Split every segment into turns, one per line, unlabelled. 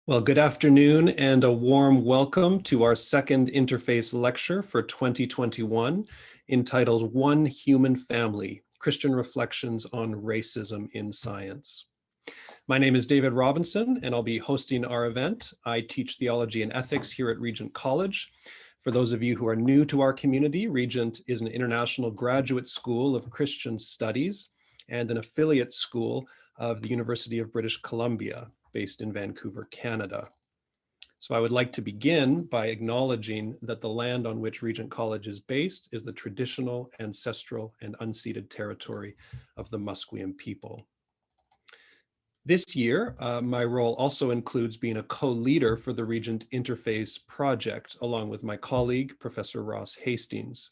Well, good afternoon and a warm welcome to our second interface lecture for 2021, entitled One Human Family, Christian Reflections on Racism in Science. My name is David Robinson, and I'll be hosting our event. I teach theology and ethics here at Regent College. For those of you who are new to our community, Regent is an international graduate school of Christian studies and an affiliate school of the University of British Columbia, based in Vancouver, Canada. So I would like to begin by acknowledging that the land on which Regent College is based is the traditional, ancestral, and unceded territory of the Musqueam people. This year, my role also includes being a co-leader for the Regent Interface project, along with my colleague, Professor Ross Hastings.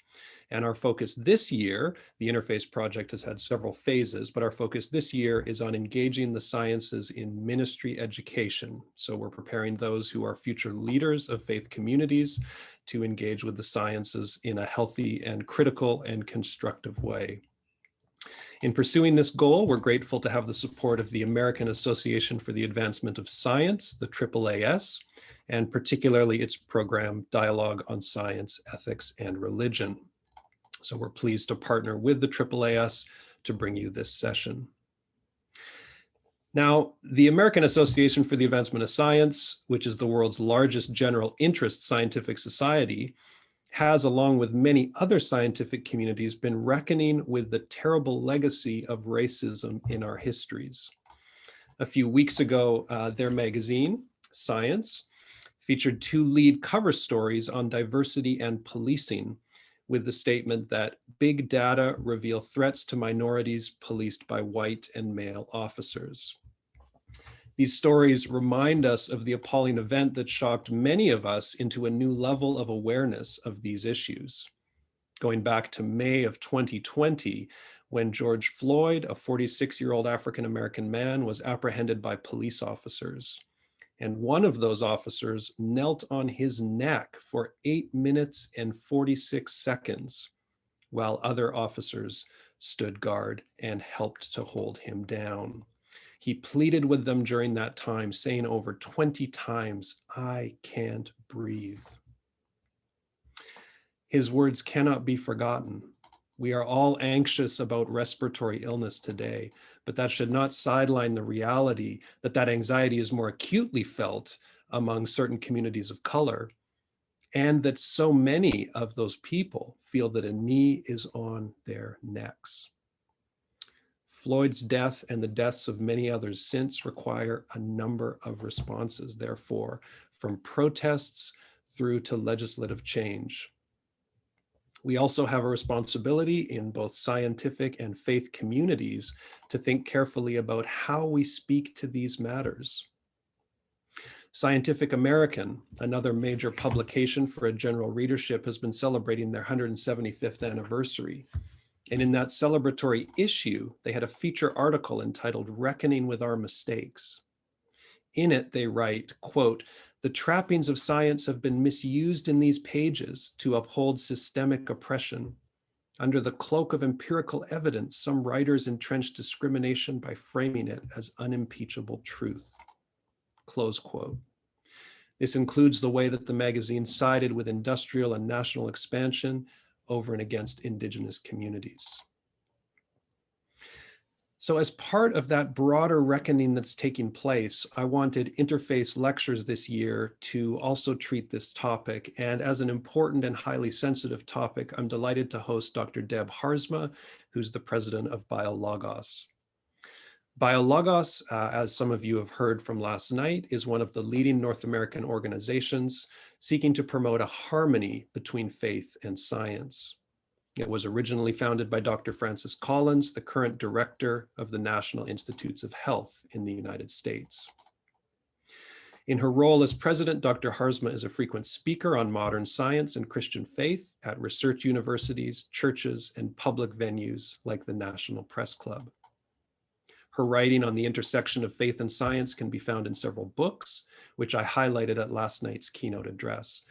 And our focus this year, the Interface project has had several phases, but our focus this year is on engaging the sciences in ministry education. So we're preparing those who are future leaders of faith communities to engage with the sciences in a healthy and critical and constructive way. In pursuing this goal, we're grateful to have the support of the American Association for the Advancement of Science, the AAAS, and particularly its program, Dialogue on Science, Ethics, and Religion. So we're pleased to partner with the AAAS to bring you this session. Now, the American Association for the Advancement of Science, which is the world's largest general interest scientific society, has, along with many other scientific communities, been reckoning with the terrible legacy of racism in our histories. A few weeks ago, their magazine, Science, featured two lead cover stories on diversity and policing, with the statement that big data reveal threats to minorities policed by white and male officers. These stories remind us of the appalling event that shocked many of us into a new level of awareness of these issues. Going back to May of 2020, when George Floyd, a 46-year-old African-American man, was apprehended by police officers. And one of those officers knelt on his neck for 8 minutes and 46 seconds, while other officers stood guard and helped to hold him down. He pleaded with them during that time, saying over 20 times, "I can't breathe." His words cannot be forgotten. We are all anxious about respiratory illness today, but that should not sideline the reality that that anxiety is more acutely felt among certain communities of color, and that so many of those people feel that a knee is on their necks. Floyd's death and the deaths of many others since require a number of responses, therefore, from protests through to legislative change. We also have a responsibility in both scientific and faith communities to think carefully about how we speak to these matters. Scientific American, another major publication for a general readership, has been celebrating their 175th anniversary. And in that celebratory issue, they had a feature article entitled "Reckoning with Our Mistakes." In it, they write, quote, "The trappings of science have been misused in these pages to uphold systemic oppression. Under the cloak of empirical evidence, some writers entrench discrimination by framing it as unimpeachable truth." Close quote. This includes the way that the magazine sided with industrial and national expansion over and against Indigenous communities. So as part of that broader reckoning that's taking place, I wanted Interface lectures this year to also treat this topic. And as an important and highly sensitive topic, I'm delighted to host Dr. Deb Harzma, who's the president of BioLogos. BioLogos, as some of you have heard from last night, is one of the leading North American organizations seeking to promote a harmony between faith and science. It was originally founded by Dr. Francis Collins, the current director of the National Institutes of Health in the United States. In her role as president, Dr. Harzma is a frequent speaker on modern science and Christian faith at research universities, churches, and public venues like the National Press Club. Her writing on the intersection of faith and science can be found in several books, which I highlighted at last night's keynote address.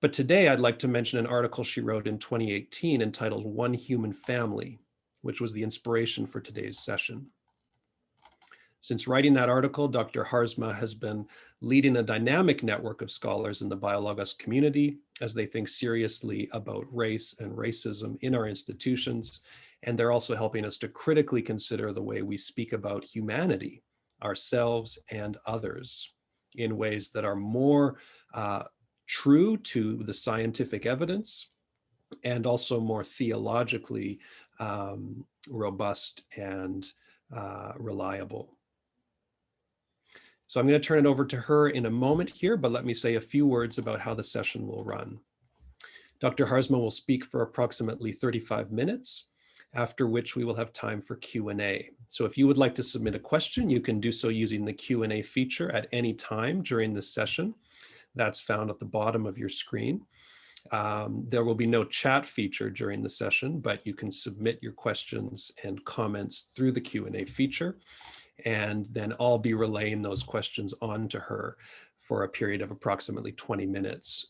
But today I'd like to mention an article she wrote in 2018 entitled "One Human Family," which was the inspiration for today's session. Since writing that article, Dr. Harzma has been leading a dynamic network of scholars in the Biologos community as they think seriously about race and racism in our institutions. And they're also helping us to critically consider the way we speak about humanity, ourselves and others, in ways that are more true to the scientific evidence and also more theologically robust and reliable. So I'm going to turn it over to her in a moment here, but let me say a few words about how the session will run. Dr. Harzma will speak for approximately 35 minutes, after which we will have time for Q&A. So if you would like to submit a question, you can do so using the Q&A feature at any time during this session. That's found at the bottom of your screen. There will be no chat feature during the session, but you can submit your questions and comments through the Q&A feature, and then I'll be relaying those questions on to her for a period of approximately 20 minutes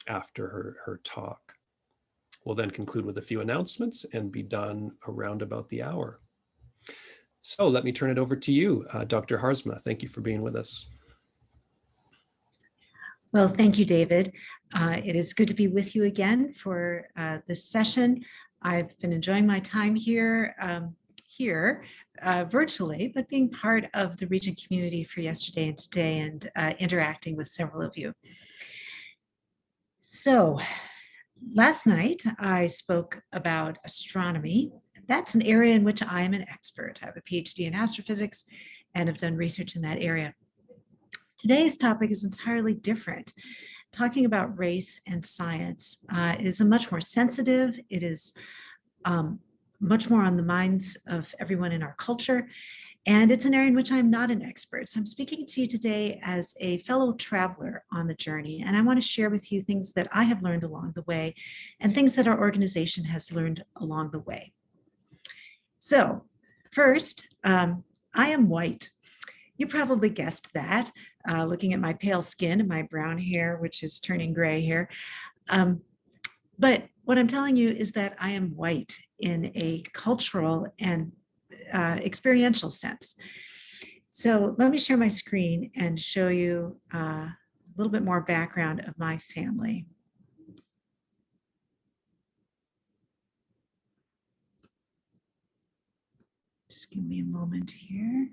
after her talk. We'll then conclude with a few announcements and be done around about the hour. So let me turn it over to you, Dr. Harzma. Thank you for being with us.
Well, thank you, David. It is good to be with you again for this session. I've been enjoying my time here, virtually, but being part of the Regent community for yesterday and today and interacting with several of you. So last night, I spoke about astronomy. That's an area in which I am an expert. I have a PhD in astrophysics and have done research in that area. Today's topic is entirely different. Talking about race and science is a much more sensitive, it is much more on the minds of everyone in our culture, and it's an area in which I'm not an expert. So I'm speaking to you today as a fellow traveler on the journey, and I want to share with you things that I have learned along the way and things that our organization has learned along the way. So first, I am white. You probably guessed that, looking at my pale skin and my brown hair, which is turning gray here. But what I'm telling you is that I am white in a cultural and experiential sense. So let me share my screen and show you a little bit more background of my family. Just give me a moment here.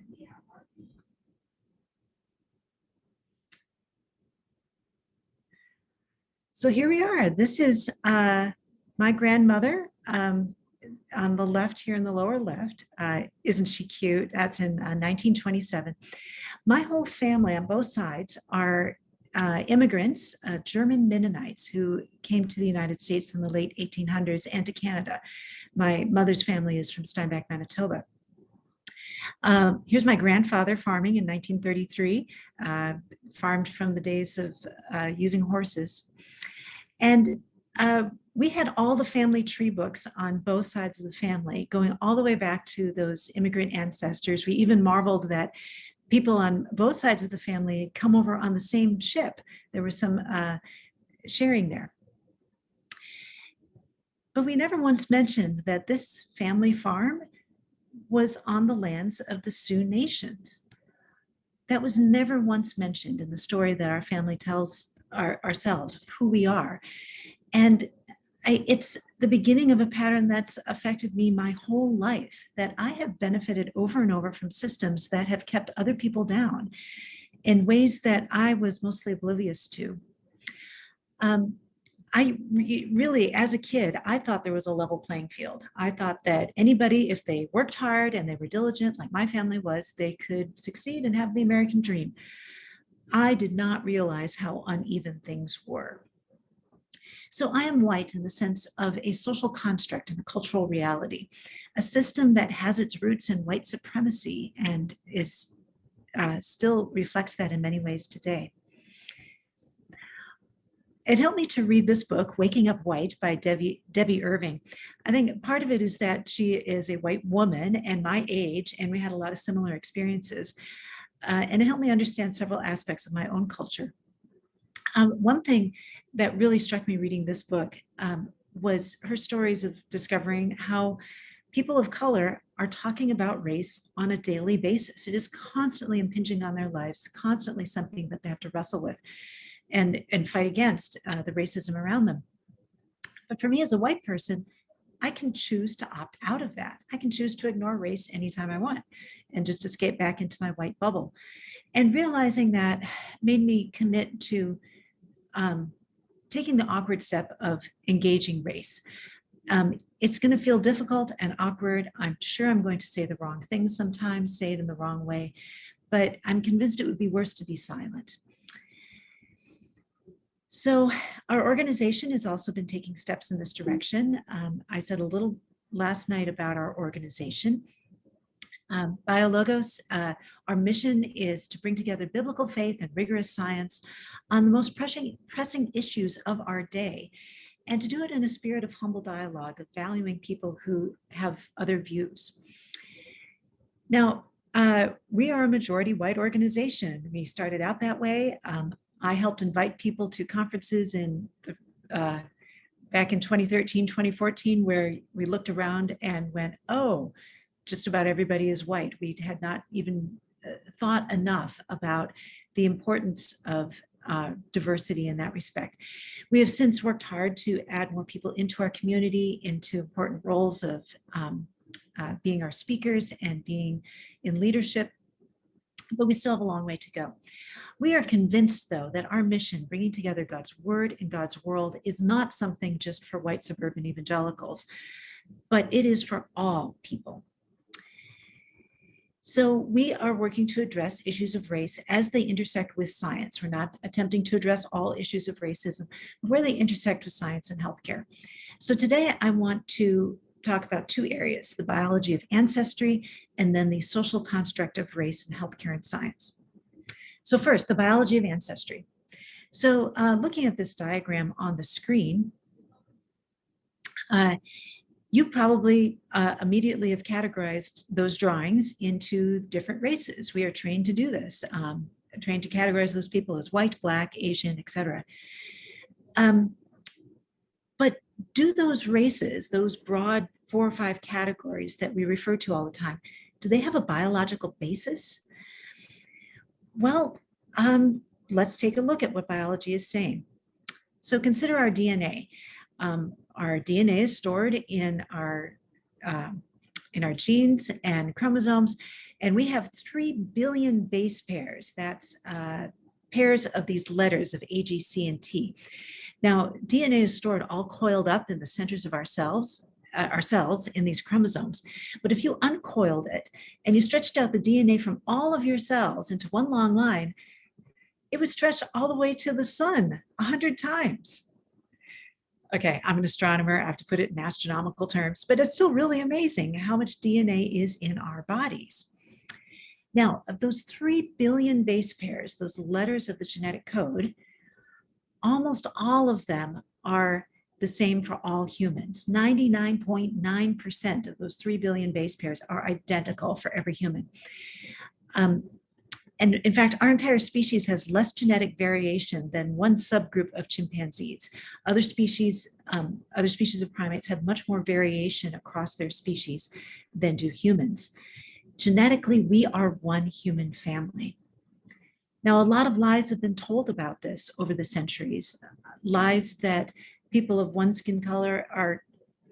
So here we are. This is my grandmother on the left here in the lower left. Isn't she cute? That's in 1927. My whole family on both sides are immigrants, German Mennonites who came to the United States in the late 1800s and to Canada. My mother's family is from Steinbach, Manitoba. Here's my grandfather farming in 1933, farmed from the days of using horses. And we had all the family tree books on both sides of the family, going all the way back to those immigrant ancestors. We even marveled that people on both sides of the family had come over on the same ship. There was some sharing there. But we never once mentioned that this family farm was on the lands of the Sioux Nations. That was never once mentioned in the story that our family tells ourselves of who we are. And it's the beginning of a pattern that's affected me my whole life, that I have benefited over and over from systems that have kept other people down in ways that I was mostly oblivious to. I really, as a kid, I thought there was a level playing field. I thought that anybody, if they worked hard and they were diligent, like my family was, they could succeed and have the American dream. I did not realize how uneven things were. So I am white in the sense of a social construct and a cultural reality, a system that has its roots in white supremacy and is still reflects that in many ways today. It helped me to read this book, Waking Up White by Debbie Irving. I think part of it is that she is a white woman and my age, and we had a lot of similar experiences. And it helped me understand several aspects of my own culture. One thing that really struck me reading this book was her stories of discovering how people of color are talking about race on a daily basis. It is constantly impinging on their lives, constantly something that they have to wrestle with and fight against the racism around them. But for me as a white person, I can choose to opt out of that. I can choose to ignore race anytime I want and just escape back into my white bubble. And realizing that made me commit to taking the awkward step of engaging race. It's going to feel difficult and awkward. I'm sure I'm going to say the wrong things sometimes, say it in the wrong way, but I'm convinced it would be worse to be silent. So our organization has also been taking steps in this direction. I said a little last night about our organization. BioLogos, our mission is to bring together biblical faith and rigorous science on the most pressing issues of our day, and to do it in a spirit of humble dialogue, of valuing people who have other views. Now, we are a majority white organization. We started out that way. I helped invite people to conferences back in 2013, 2014, where we looked around and went, oh, just about everybody is white. We had not even thought enough about the importance of diversity in that respect. We have since worked hard to add more people into our community, into important roles of being our speakers and being in leadership, but we still have a long way to go. We are convinced, though, that our mission, bringing together God's word and God's world, is not something just for white suburban evangelicals, but it is for all people. So we are working to address issues of race as they intersect with science. We're not attempting to address all issues of racism, but where they intersect with science and healthcare. So today I want to talk about two areas, the biology of ancestry and then the social construct of race in healthcare and science. So first, the biology of ancestry. So looking at this diagram on the screen, you probably immediately have categorized those drawings into different races. We are trained to do this, trained to categorize those people as white, black, Asian, etc. But do those races, those broad 4 or 5 categories that we refer to all the time, do they have a biological basis? Well, let's take a look at what biology is saying. So consider our DNA. Our DNA is stored in our genes and chromosomes, and we have 3 billion base pairs. That's pairs of these letters of A, G, C, and T. Now, DNA is stored all coiled up in the centers of our cells in these chromosomes. But if you uncoiled it and you stretched out the DNA from all of your cells into one long line, it would stretch all the way to the sun 100 times. Okay, I'm an astronomer, I have to put it in astronomical terms, but it's still really amazing how much DNA is in our bodies. Now, of those 3 billion base pairs, those letters of the genetic code, almost all of them are the same for all humans. 99.9% of those 3 billion base pairs are identical for every human. And in fact, our entire species has less genetic variation than one subgroup of chimpanzees. Other species of primates have much more variation across their species than do humans. Genetically, we are one human family. Now, a lot of lies have been told about this over the centuries. Lies that people of one skin color are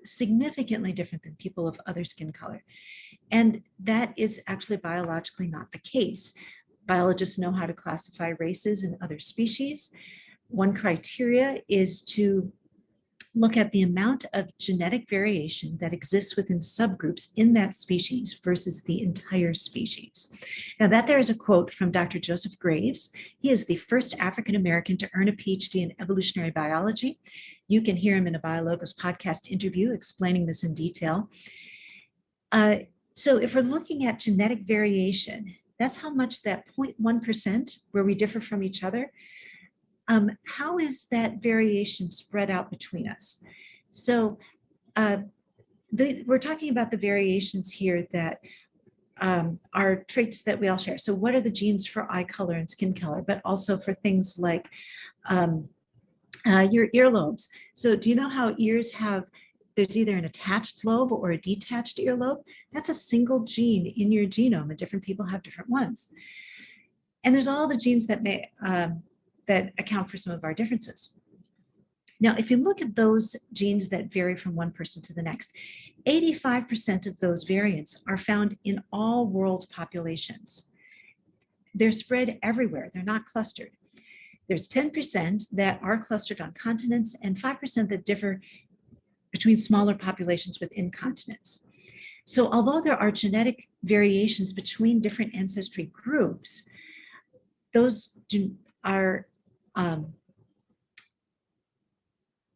significantly different than people of other skin color. And that is actually biologically not the case. Biologists know how to classify races and other species. One criteria is to look at the amount of genetic variation that exists within subgroups in that species versus the entire species. Now that there is a quote from Dr. Joseph Graves. He is the first African-American to earn a PhD in evolutionary biology. You can hear him in a BioLogos podcast interview explaining this in detail. So if we're looking at genetic variation, that's how much that 0.1% where we differ from each other, how is that variation spread out between us? So we're talking about the variations here that are traits that we all share. So what are the genes for eye color and skin color, but also for things like your earlobes. So do you know how ears have there's either an attached lobe or a detached earlobe. That's a single gene in your genome, and different people have different ones. And there's all the genes that that account for some of our differences. Now, if you look at those genes that vary from one person to the next, 85% of those variants are found in all world populations. They're spread everywhere. They're not clustered. There's 10% that are clustered on continents and 5% that differ between smaller populations within continents. So although there are genetic variations between different ancestry groups, those are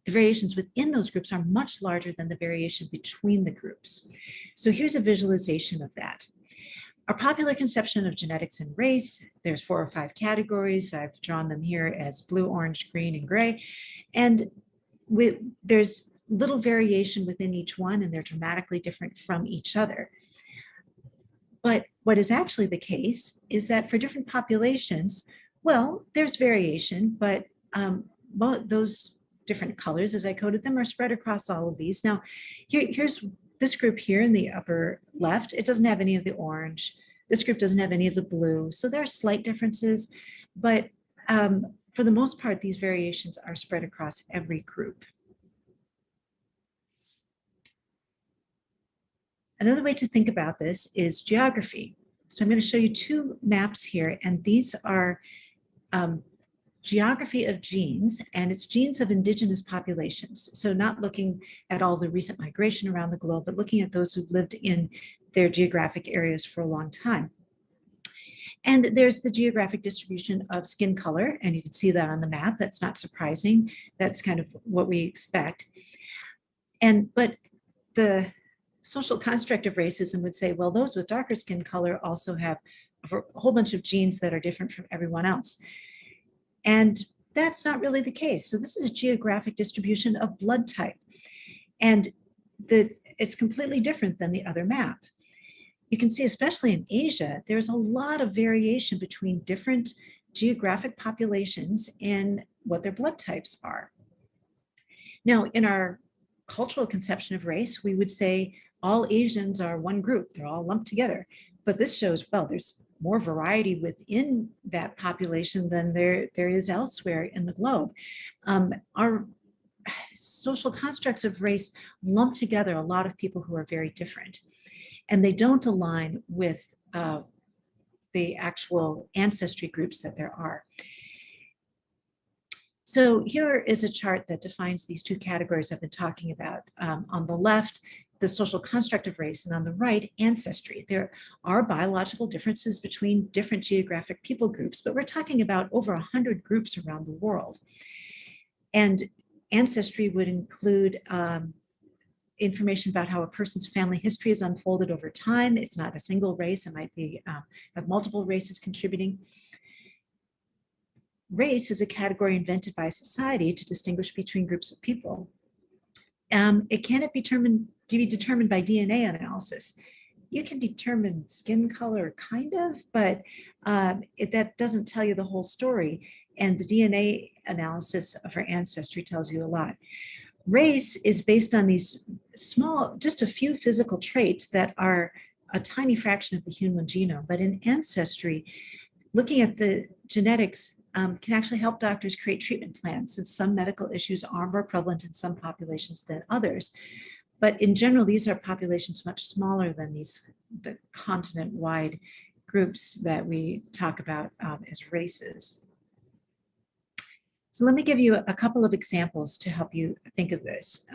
the variations within those groups are much larger than the variation between the groups. So here's a visualization of that. Our popular conception of genetics and race, there's 4 or 5 categories. I've drawn them here as blue, orange, green, and gray. And there's little variation within each one, and they're dramatically different from each other. But what is actually the case is that for different populations, well, there's variation, but those different colors, as I coded them, are spread across all of these. Now, here's this group here in the upper left. It doesn't have any of the orange. This group doesn't have any of the blue. So there are slight differences, but for the most part, these variations are spread across every group. Another way to think about this is geography. So I'm going to show you 2 maps here, and these are geography of genes, and it's genes of indigenous populations. So not looking at all the recent migration around the globe, but looking at those who've lived in their geographic areas for a long time. And there's the geographic distribution of skin color, and you can see that on the map. That's not surprising. That's kind of what we expect. But the social construct of racism would say, well, those with darker skin color also have a whole bunch of genes that are different from everyone else. And that's not really the case. So this is a geographic distribution of blood type. And it's completely different than the other map. You can see, especially in Asia, there's a lot of variation between different geographic populations and what their blood types are. Now, in our cultural conception of race, we would say all Asians are one group. They're all lumped together. But this shows, well, there's more variety within that population than there is elsewhere in the globe. Our social constructs of race lump together a lot of people who are very different, and they don't align with the actual ancestry groups that there are. So here is a chart that defines these 2 categories I've been talking about. On the left, the social construct of race, and on the right, ancestry. There are biological differences between different geographic people groups, but we're talking about over 100 groups around the world. And ancestry would include information about how a person's family history is unfolded over time. It's not a single race. It might be have multiple races contributing. Race is a category invented by society to distinguish between groups of people. It cannot be determined by DNA analysis. You can determine skin color, kind of, but that doesn't tell you the whole story. And the DNA analysis of our ancestry tells you a lot. Race is based on these small, just a few physical traits that are a tiny fraction of the human genome. But in ancestry, looking at the genetics can actually help doctors create treatment plans, since some medical issues are more prevalent in some populations than others. But in general, these are populations much smaller than the continent-wide groups that we talk about as races. So let me give you a couple of examples to help you think of this.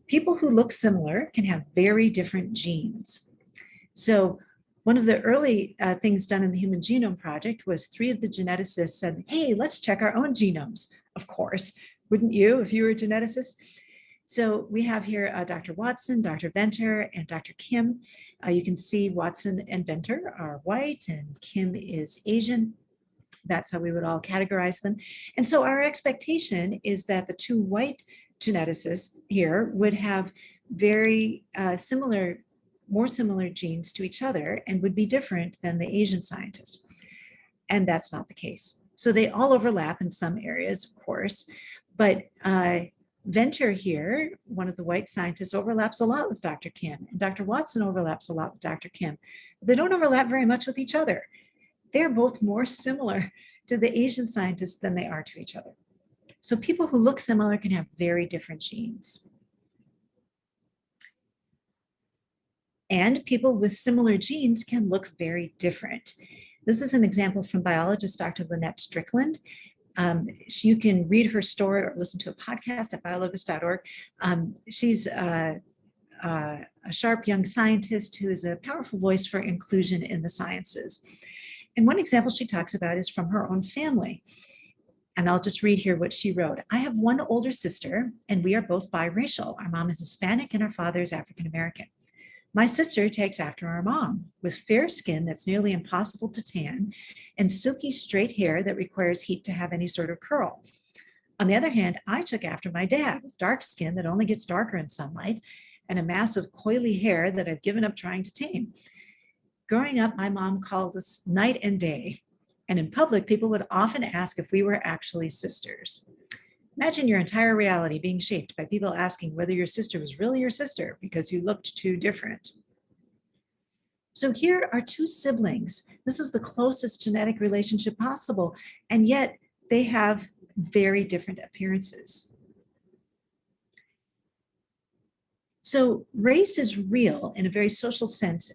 People who look similar can have very different genes. So one of the early things done in the Human Genome Project was 3 of the geneticists said, hey, let's check our own genomes. Of course, wouldn't you if you were a geneticist? So we have here Dr. Watson, Dr. Venter, and Dr. Kim. You can see Watson and Venter are white and Kim is Asian. That's how we would all categorize them. And so our expectation is that the 2 white geneticists here would have very more similar genes to each other and would be different than the Asian scientists. And that's not the case. So they all overlap in some areas, of course, but Venter here, one of the white scientists, overlaps a lot with Dr. Kim, and Dr. Watson overlaps a lot with Dr. Kim. They don't overlap very much with each other. They're both more similar to the Asian scientists than they are to each other. So people who look similar can have very different genes. And people with similar genes can look very different. This is an example from biologist Dr. Lynette Strickland. You can read her story or listen to a podcast at biologist.org. She's a sharp young scientist who is a powerful voice for inclusion in the sciences. And one example she talks about is from her own family. And I'll just read here what she wrote. I have one older sister, and we are both biracial. Our mom is Hispanic and our father is African American. My sister takes after our mom, with fair skin that's nearly impossible to tan and silky straight hair that requires heat to have any sort of curl. On the other hand, I took after my dad, with dark skin that only gets darker in sunlight and a mass of coily hair that I've given up trying to tame. Growing up, my mom called us night and day, and in public, people would often ask if we were actually sisters. Imagine your entire reality being shaped by people asking whether your sister was really your sister because you looked too different. So here are two siblings. This is the closest genetic relationship possible, and yet they have very different appearances. So race is real in a very social sense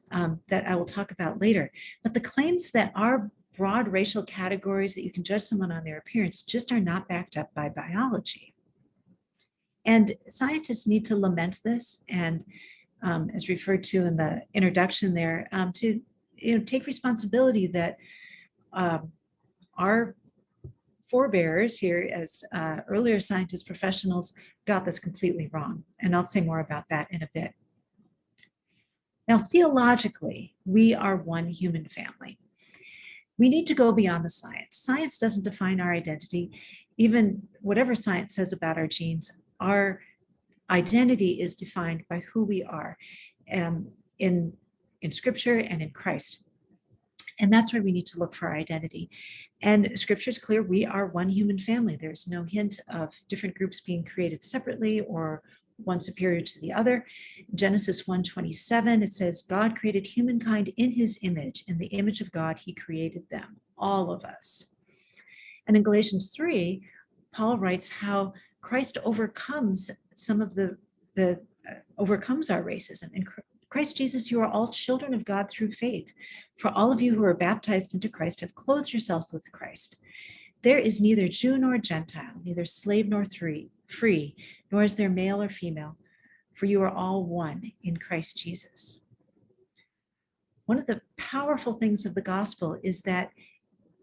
that I will talk about later, but the claims that our broad racial categories that you can judge someone on their appearance just are not backed up by biology. And scientists need to lament this, and as referred to in the introduction there, to take responsibility that our forebears here as earlier scientists, professionals got this completely wrong. And I'll say more about that in a bit. Now, theologically, we are one human family. We need to go beyond the science. Science doesn't define our identity. Even whatever science says about our genes, our identity is defined by who we are in Scripture and in Christ. And that's where we need to look for our identity. And Scripture is clear, we are one human family. There's no hint of different groups being created separately or one superior to the other. Genesis 1:27, it says, God created humankind in his image. In the image of God, he created them, all of us. And in Galatians 3, Paul writes how Christ overcomes some of overcomes our racism. In Christ Jesus, you are all children of God through faith. For all of you who are baptized into Christ have clothed yourselves with Christ. There is neither Jew nor Gentile, neither slave nor free, nor is there male or female, for you are all one in Christ Jesus. One of the powerful things of the gospel is that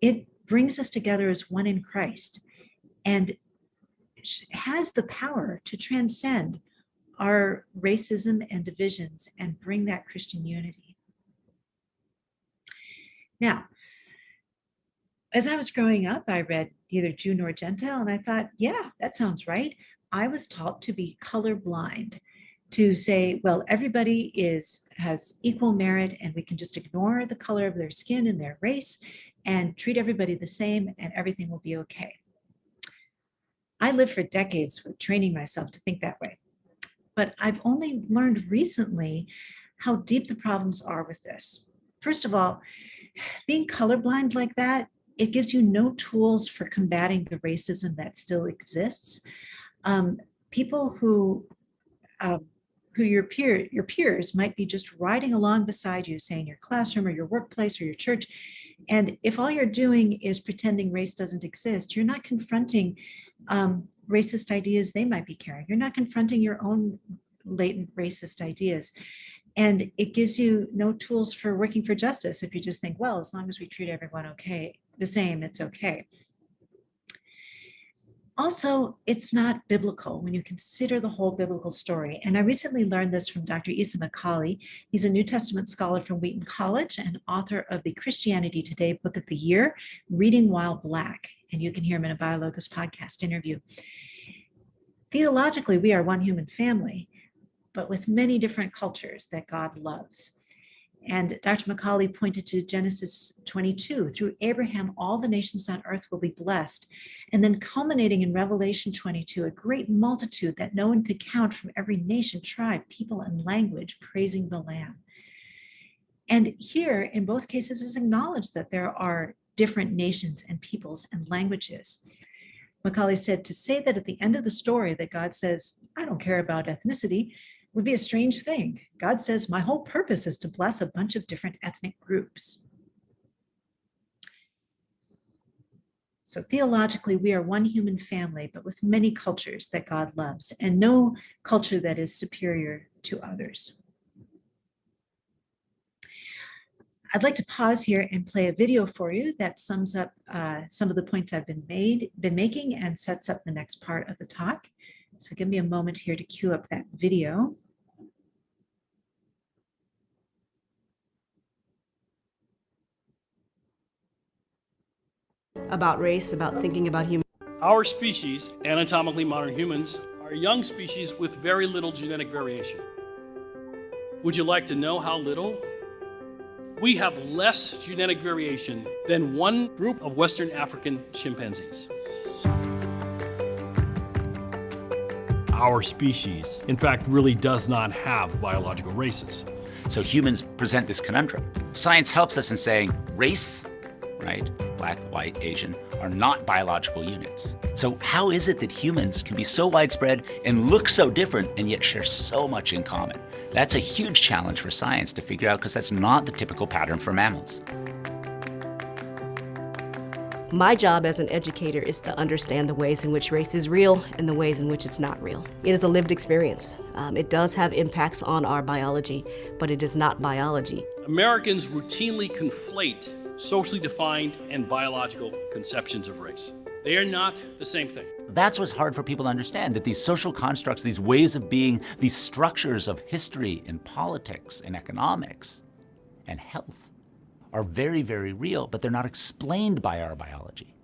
it brings us together as one in Christ and has the power to transcend our racism and divisions and bring that Christian unity. Now, as I was growing up, I read neither Jew nor Gentile, and I thought, yeah, that sounds right. I was taught to be colorblind, to say, well, everybody has equal merit, and we can just ignore the color of their skin and their race and treat everybody the same, and everything will be okay. I lived for decades with training myself to think that way. But I've only learned recently how deep the problems are with this. First of all, being colorblind like that, it gives you no tools for combating the racism that still exists. People who your peers might be just riding along beside you, say in your classroom or your workplace or your church, and if all you're doing is pretending race doesn't exist, you're not confronting racist ideas they might be carrying. You're not confronting your own latent racist ideas. And it gives you no tools for working for justice if you just think, well, as long as we treat everyone the same, it's okay. Also, it's not biblical when you consider the whole biblical story. And I recently learned this from Dr. Isa Macaulay. He's a New Testament scholar from Wheaton College and author of the Christianity Today Book of the Year, Reading While Black. And you can hear him in a BioLogos podcast interview. Theologically, we are one human family, but with many different cultures that God loves. And Dr. Macaulay pointed to Genesis 22. Through Abraham, all the nations on earth will be blessed. And then culminating in Revelation 22, a great multitude that no one could count from every nation, tribe, people, and language praising the Lamb. And here, in both cases, is acknowledged that there are different nations and peoples and languages. Macaulay said, to say that at the end of the story that God says, I don't care about ethnicity, would be a strange thing. God says, my whole purpose is to bless a bunch of different ethnic groups. So theologically, we are one human family, but with many cultures that God loves, and no culture that is superior to others. I'd like to pause here and play a video for you that sums up some of the points I've been making and sets up the next part of the talk. So give me a moment here to cue up that video.
About race, about thinking about human.
Our species, anatomically modern humans, are a young species with very little genetic variation. Would you like to know how little? We have less genetic variation than one group of Western African chimpanzees. Our species, in fact, really does not have biological races.
So humans present this conundrum. Science helps us in saying race, right, black, white, Asian, are not biological units. So how is it that humans can be so widespread and look so different and yet share so much in common? That's a huge challenge for science to figure out because that's not the typical pattern for mammals.
My job as an educator is to understand the ways in which race is real and the ways in which it's not real. It is a lived experience. It does have impacts on our biology, but it is not biology.
Americans routinely conflate socially defined and biological conceptions of race. They are not the same thing.
That's what's hard for people to understand, that these social constructs, these ways of being, these structures of history and politics and economics and health are very, very real, but they're not explained by our biology.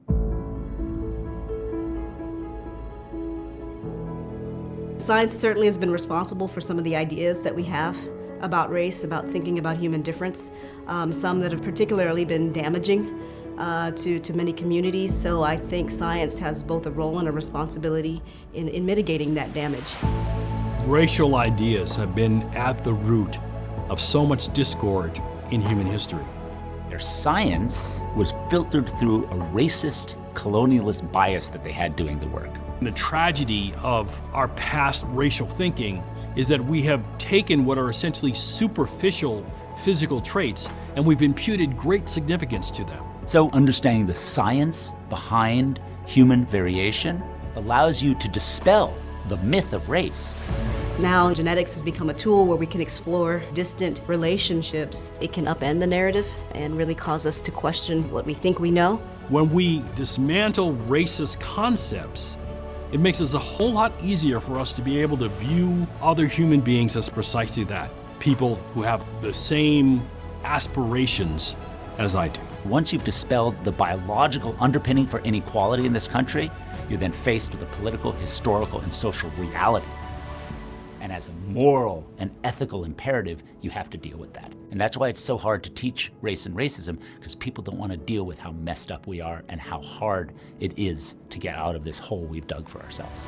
Science certainly has been responsible for some of the ideas that we have about race, about thinking about human difference, some that have particularly been damaging to many communities. So I think science has both a role and a responsibility in mitigating that damage.
Racial ideas have been at the root of so much discord in human history.
Their science was filtered through a racist, colonialist bias that they had doing the work.
The tragedy of our past racial thinking is that we have taken what are essentially superficial physical traits and we've imputed great significance to them.
So understanding the science behind human variation allows you to dispel the myth of race.
Now genetics have become a tool where we can explore distant relationships. It can upend the narrative and really cause us to question what we think we know.
When we dismantle racist concepts, it makes it a whole lot easier for us to be able to view other human beings as precisely that. People who have the same aspirations as I do.
Once you've dispelled the biological underpinning for inequality in this country, you're then faced with a political, historical, and social reality. And as a moral and ethical imperative, you have to deal with that. And that's why it's so hard to teach race and racism, because people don't want to deal with how messed up we are and how hard it is to get out of this hole we've dug for ourselves.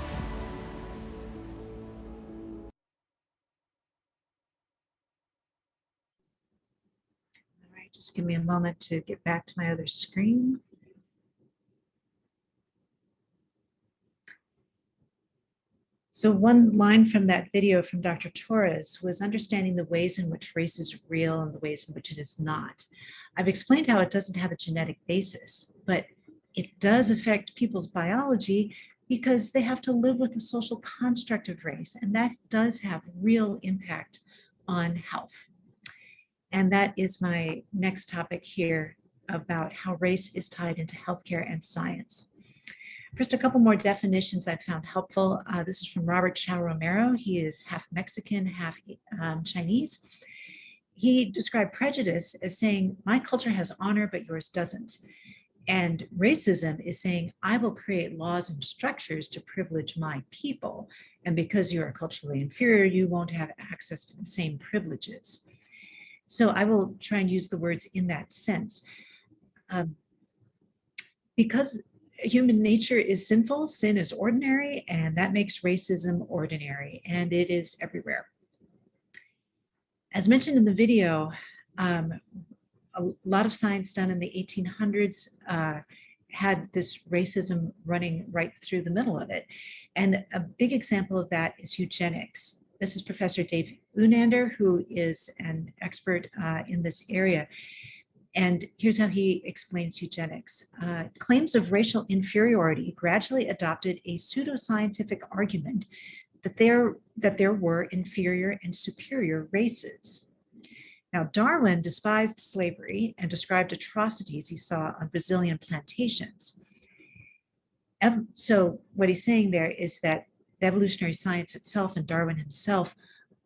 All right, just give me a moment to get back to my other screen. So one line from that video from Dr. Torres was understanding the ways in which race is real and the ways in which it is not. I've explained how it doesn't have a genetic basis, but it does affect people's biology because they have to live with the social construct of race, and that does have real impact on health. And that is my next topic here about how race is tied into healthcare and science. First, a couple more definitions I found helpful. This is from Robert Chao Romero. He is half Mexican, half Chinese. He described prejudice as saying, my culture has honor, but yours doesn't. And racism is saying, I will create laws and structures to privilege my people. And because you are culturally inferior, you won't have access to the same privileges. So I will try and use the words in that sense. Because human nature is sinful, sin is ordinary, and that makes racism ordinary, and it is everywhere. As mentioned in the video, a lot of science done in the 1800s had this racism running right through the middle of it. And a big example of that is eugenics. This is Professor Dave Unander, who is an expert in this area. And here's how he explains eugenics. Claims of racial inferiority gradually adopted a pseudoscientific argument that there were inferior and superior races. Now, Darwin despised slavery and described atrocities he saw on Brazilian plantations. So what he's saying there is that the evolutionary science itself and Darwin himself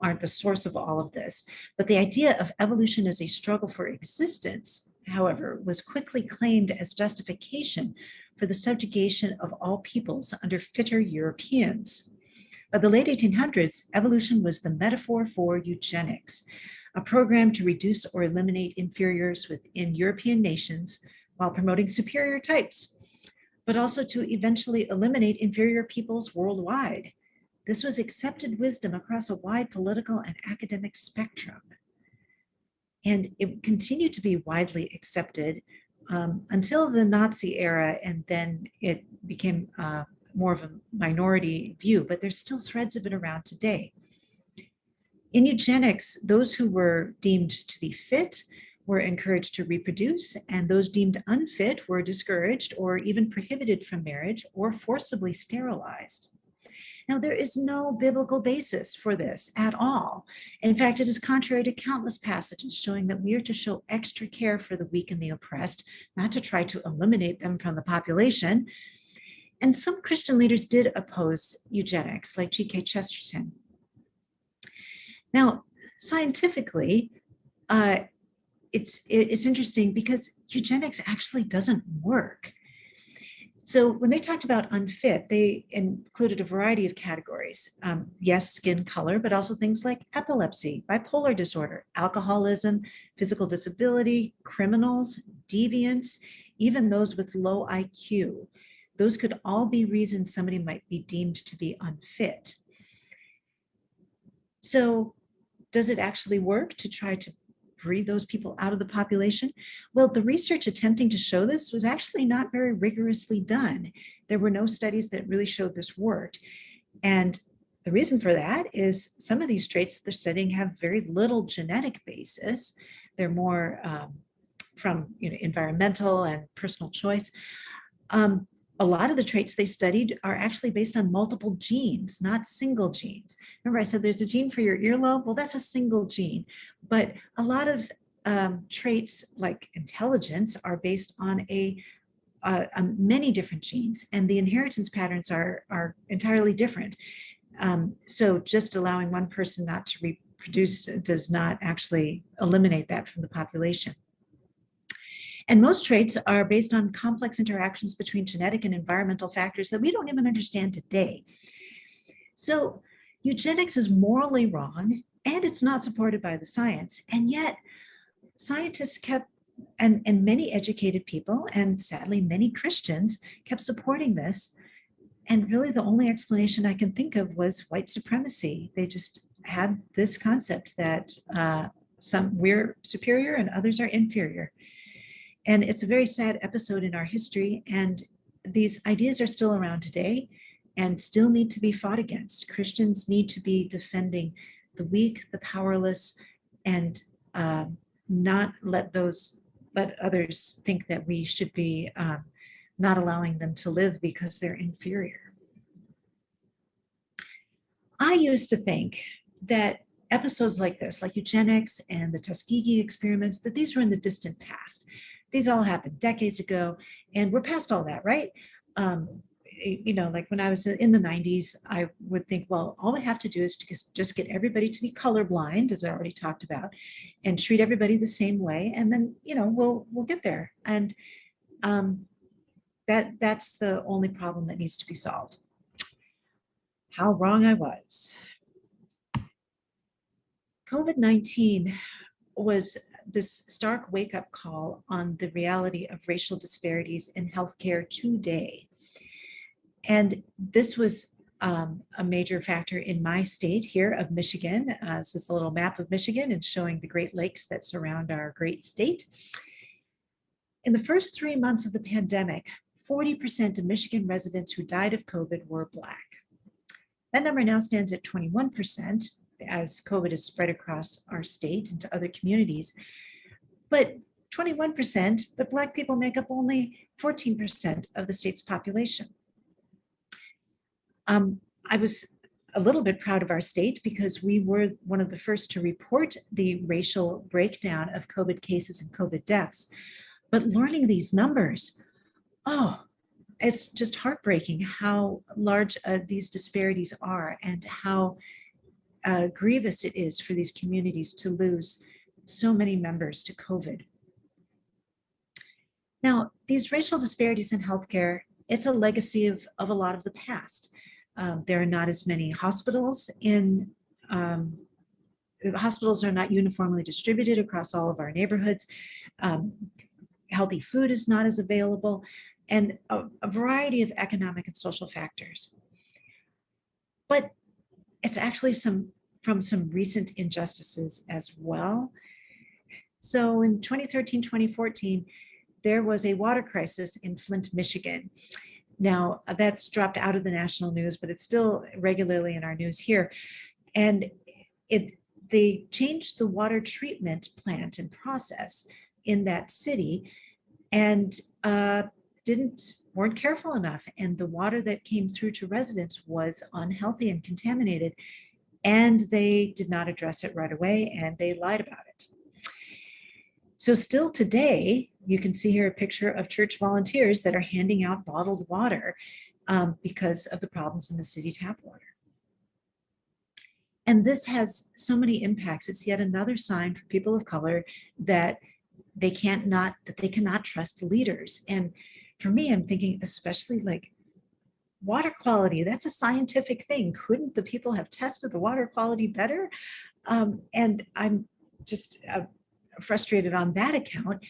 aren't the source of all of this. But the idea of evolution as a struggle for existence, however, was quickly claimed as justification for the subjugation of all peoples under fitter Europeans. By the late 1800s, evolution was the metaphor for eugenics, a program to reduce or eliminate inferiors within European nations while promoting superior types, but also to eventually eliminate inferior peoples worldwide. This was accepted wisdom across a wide political and academic spectrum. And it continued to be widely accepted until the Nazi era, and then it became more of a minority view, but there's still threads of it around today. In eugenics, those who were deemed to be fit were encouraged to reproduce, and those deemed unfit were discouraged or even prohibited from marriage or forcibly sterilized. Now, there is no biblical basis for this at all. In fact, it is contrary to countless passages showing that we are to show extra care for the weak and the oppressed, not to try to eliminate them from the population. And some Christian leaders did oppose eugenics, like G.K. Chesterton. Now, scientifically, it's interesting because eugenics actually doesn't work. So when they talked about unfit, they included a variety of categories. Yes, skin color, but also things like epilepsy, bipolar disorder, alcoholism, physical disability, criminals, deviants, even those with low IQ. Those could all be reasons somebody might be deemed to be unfit. So does it actually work to try to breed those people out of the population? Well, the research attempting to show this was actually not very rigorously done. There were no studies that really showed this worked. And the reason for that is some of these traits that they're studying have very little genetic basis. They're more from environmental and personal choice. A lot of the traits they studied are actually based on multiple genes, not single genes. Remember I said there's a gene for your earlobe? Well, that's a single gene. But a lot of traits like intelligence are based on many different genes, and the inheritance patterns are entirely different. So just allowing one person not to reproduce does not actually eliminate that from the population. And most traits are based on complex interactions between genetic and environmental factors that we don't even understand today. So eugenics is morally wrong, and it's not supported by the science. And yet scientists kept, and many educated people, and sadly many Christians, kept supporting this. And really the only explanation I can think of was white supremacy. They just had this concept that we're superior and others are inferior. And it's a very sad episode in our history, and these ideas are still around today and still need to be fought against. Christians need to be defending the weak, the powerless, and not let others think that we should be not allowing them to live because they're inferior. I used to think that episodes like this, like eugenics and the Tuskegee experiments, that these were in the distant past. These all happened decades ago, and we're past all that, right? Like when I was in the 90s, I would think, well, all we have to do is to just get everybody to be colorblind, as I already talked about, and treat everybody the same way, and then we'll get there. And that's the only problem that needs to be solved. How wrong I was. COVID-19 was this stark wake-up call on the reality of racial disparities in healthcare today. And this was a major factor in my state here of Michigan. This is a little map of Michigan and showing the Great Lakes that surround our great state. In the first 3 months of the pandemic, 40% of Michigan residents who died of COVID were Black. That number now stands at 21% as COVID is spread across our state into other communities. But 21%, but Black people make up only 14% of the state's population. I was a little bit proud of our state because we were one of the first to report the racial breakdown of COVID cases and COVID deaths. But learning these numbers, it's just heartbreaking how large these disparities are and how grievous it is for these communities to lose so many members to COVID. Now, these racial disparities in healthcare, it's a legacy of a lot of the past. There are not as many hospitals hospitals are not uniformly distributed across all of our neighborhoods. Healthy food is not as available, and a variety of economic and social factors. But it's actually from some recent injustices as well. So in 2013, 2014, there was a water crisis in Flint, Michigan. Now, that's dropped out of the national news, but it's still regularly in our news here. And they changed the water treatment plant and process in that city and weren't careful enough. And the water that came through to residents was unhealthy and contaminated. And they did not address it right away, and they lied about it. So still today, you can see here a picture of church volunteers that are handing out bottled water because of the problems in the city tap water. And this has so many impacts. It's yet another sign for people of color that they cannot trust leaders. And for me, I'm thinking especially like water quality, that's a scientific thing. Couldn't the people have tested the water quality better? And I'm just frustrated on that account.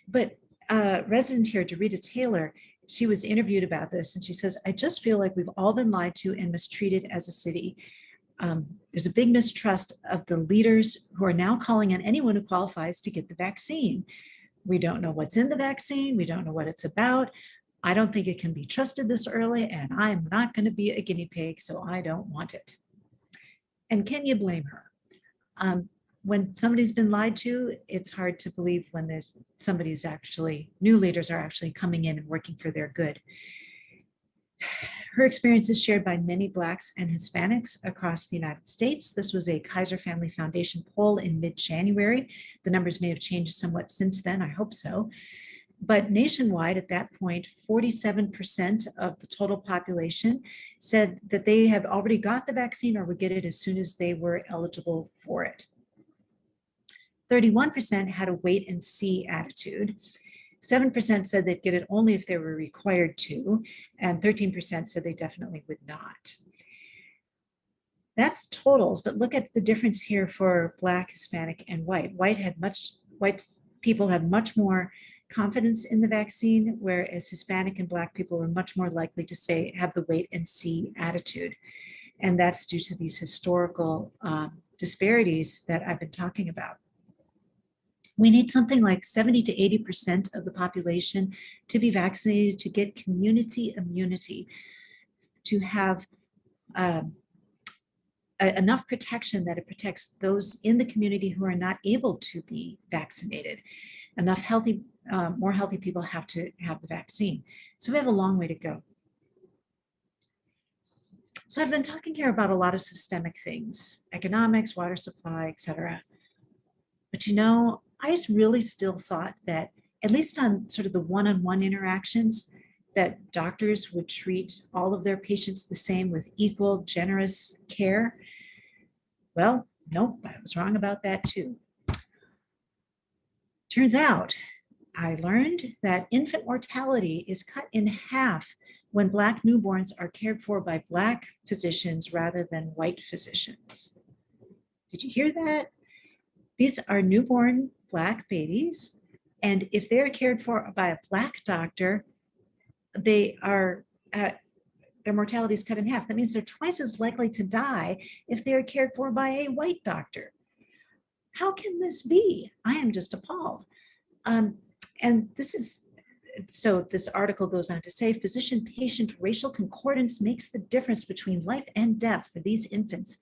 But resident here, Dorita Taylor, she was interviewed about this, and she says, I just feel like we've all been lied to and mistreated as a city. There's a big mistrust of the leaders who are now calling on anyone who qualifies to get the vaccine. We don't know what's in the vaccine. We don't know what it's about. I don't think it can be trusted this early, and I'm not going to be a guinea pig, so I don't want it. And can you blame her? When somebody's been lied to, it's hard to believe when there's new leaders are actually coming in and working for their good. Her experience is shared by many Blacks and Hispanics across the United States. This was a Kaiser Family Foundation poll in mid-January. The numbers may have changed somewhat since then, I hope so. But nationwide at that point, 47% of the total population said that they have already got the vaccine or would get it as soon as they were eligible for it. 31% had a wait and see attitude. 7% said they'd get it only if they were required to, and 13% said they definitely would not. That's totals, but look at the difference here for Black, Hispanic, and white. White people had much more confidence in the vaccine, whereas Hispanic and Black people were much more likely to have the wait and see attitude. And that's due to these historical disparities that I've been talking about. We need something like 70 to 80% of the population to be vaccinated to get community immunity, to have enough protection that it protects those in the community who are not able to be vaccinated. More healthy people have to have the vaccine. So we have a long way to go. So I've been talking here about a lot of systemic things, economics, water supply, etc. But I just really still thought that, at least on sort of the one-on-one interactions, that doctors would treat all of their patients the same with equal, generous care. Well, nope, I was wrong about that too. Turns out, I learned that infant mortality is cut in half when Black newborns are cared for by Black physicians rather than white physicians. Did you hear that? These are newborn Black babies, and if they're cared for by a Black doctor, they are their mortality is cut in half. That means they're twice as likely to die if they are cared for by a white doctor. How can this be? I am just appalled. And this article goes on to say, physician-patient racial concordance makes the difference between life and death for these infants.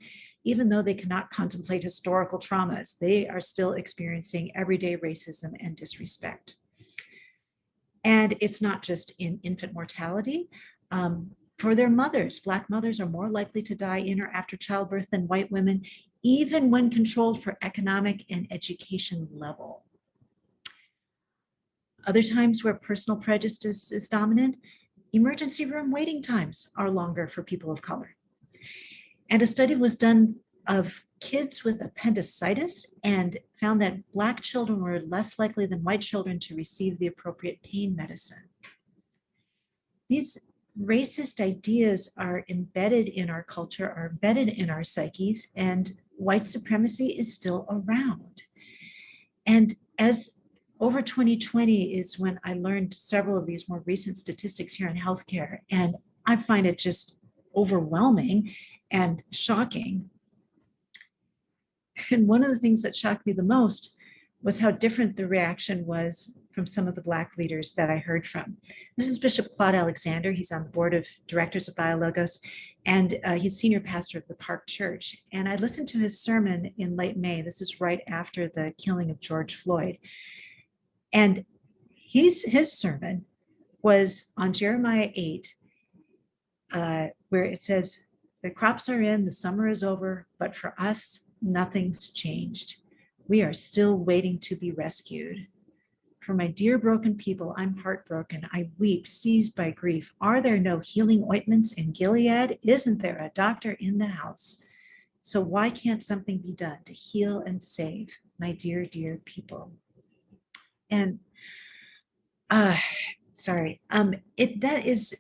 Even though they cannot contemplate historical traumas, they are still experiencing everyday racism and disrespect. And it's not just in infant mortality. For their mothers, Black mothers are more likely to die in or after childbirth than white women, even when controlled for economic and education level. Other times where personal prejudice is dominant, emergency room waiting times are longer for people of color. And a study was done of kids with appendicitis and found that Black children were less likely than white children to receive the appropriate pain medicine. These racist ideas are embedded in our culture, are embedded in our psyches, and white supremacy is still around. And as over 2020 is when I learned several of these more recent statistics here in healthcare, and I find it just overwhelming and shocking. And one of the things that shocked me the most was how different the reaction was from some of the Black leaders that I heard from. This is Bishop Claude Alexander. He's on the board of directors of BioLogos, and he's senior pastor of the Park Church. And I listened to his sermon in late May. This is right after the killing of George Floyd. And his sermon was on Jeremiah 8, where it says, the crops are in, the summer is over, but for us, nothing's changed. We are still waiting to be rescued. For my dear broken people, I'm heartbroken. I weep, seized by grief. Are there no healing ointments in Gilead? Isn't there a doctor in the house? So why can't something be done to heal and save my dear, dear people? And that is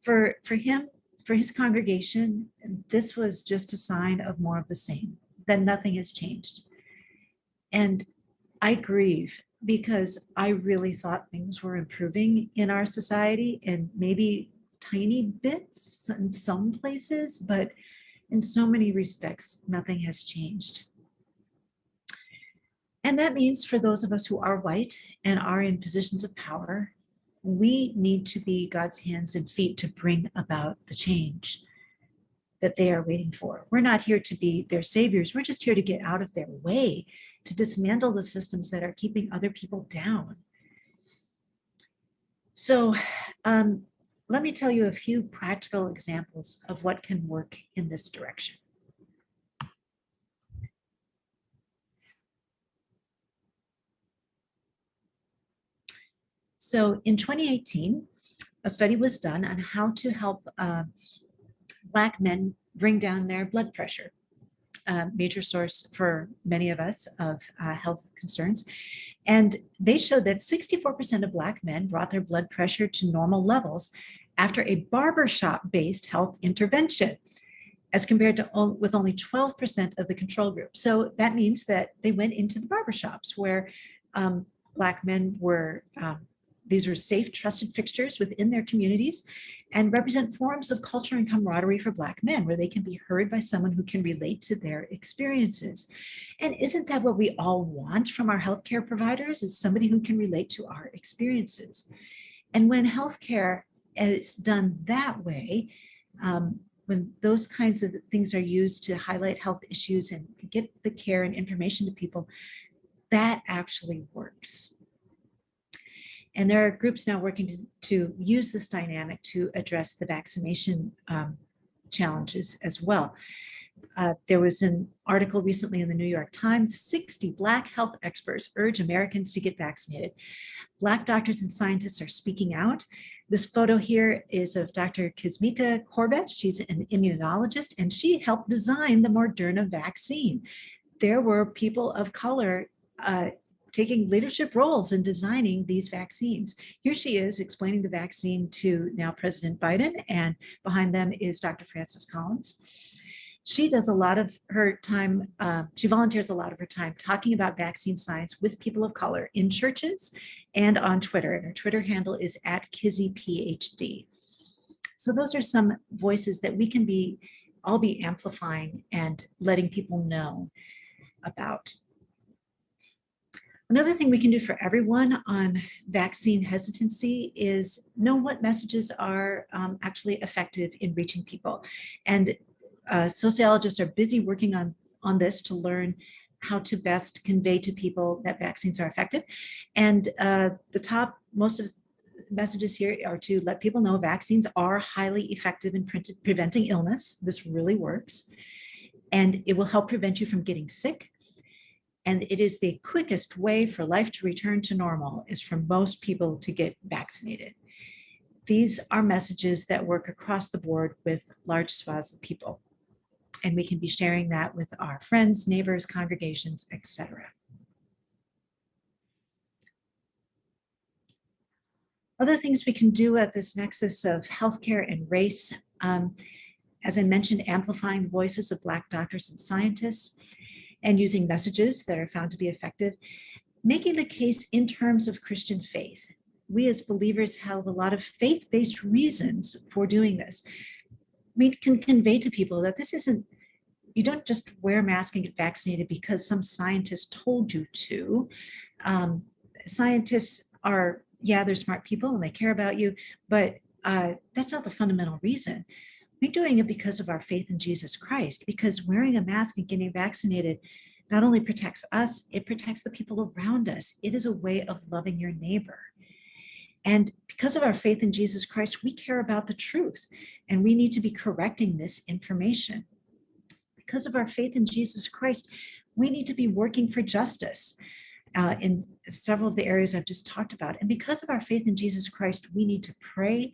for him, for his congregation, this was just a sign of more of the same, that nothing has changed. And I grieve because I really thought things were improving in our society, and maybe tiny bits in some places, but in so many respects, nothing has changed. And that means for those of us who are white and are in positions of power, we need to be God's hands and feet to bring about the change that they are waiting for. We're not here to be their saviors. We're just here to get out of their way, to dismantle the systems that are keeping other people down. So let me tell you a few practical examples of what can work in this direction. So in 2018, a study was done on how to help Black men bring down their blood pressure, a major source for many of us of health concerns. And they showed that 64% of Black men brought their blood pressure to normal levels after a barbershop-based health intervention, as compared to with only 12% of the control group. So that means that they went into the barbershops where Black men were, these were safe, trusted fixtures within their communities and represent forms of culture and camaraderie for Black men, where they can be heard by someone who can relate to their experiences. And isn't that what we all want from our healthcare providers, is somebody who can relate to our experiences? And when healthcare is done that way, when those kinds of things are used to highlight health issues and get the care and information to people, that actually works. And there are groups now working to use this dynamic to address the vaccination challenges as well. There was an article recently in the New York Times, 60 Black health experts urge Americans to get vaccinated. Black doctors and scientists are speaking out. This photo here is of Dr. Kizmika Corbett. She's an immunologist, and she helped design the Moderna vaccine. There were people of color taking leadership roles in designing these vaccines. Here she is explaining the vaccine to now President Biden, and behind them is Dr. Francis Collins. She does a lot of her time, she volunteers a lot of her time talking about vaccine science with people of color in churches and on Twitter. And her Twitter handle is @KizzyPhD. So those are some voices that we can all be amplifying and letting people know about. Another thing we can do for everyone on vaccine hesitancy is know what messages are actually effective in reaching people. And sociologists are busy working on this to learn how to best convey to people that vaccines are effective. And most of messages here are to let people know vaccines are highly effective in preventing illness. This really works. And it will help prevent you from getting sick. And it is the quickest way for life to return to normal is for most people to get vaccinated. These are messages that work across the board with large swaths of people. And we can be sharing that with our friends, neighbors, congregations, etc. Other things we can do at this nexus of healthcare and race, as I mentioned, amplifying the voices of Black doctors and scientists, and using messages that are found to be effective, making the case in terms of Christian faith. We as believers have a lot of faith-based reasons for doing this. We can convey to people that this isn't, you don't just wear a mask and get vaccinated because some scientist told you to. Scientists are, yeah, they're smart people and they care about you, but that's not the fundamental reason. We're doing it because of our faith in Jesus Christ, because wearing a mask and getting vaccinated not only protects us, it protects the people around us. It is a way of loving your neighbor. And because of our faith in Jesus Christ, we care about the truth, and we need to be correcting misinformation. Because of our faith in Jesus Christ, we need to be working for justice in several of the areas I've just talked about. And because of our faith in Jesus Christ, we need to pray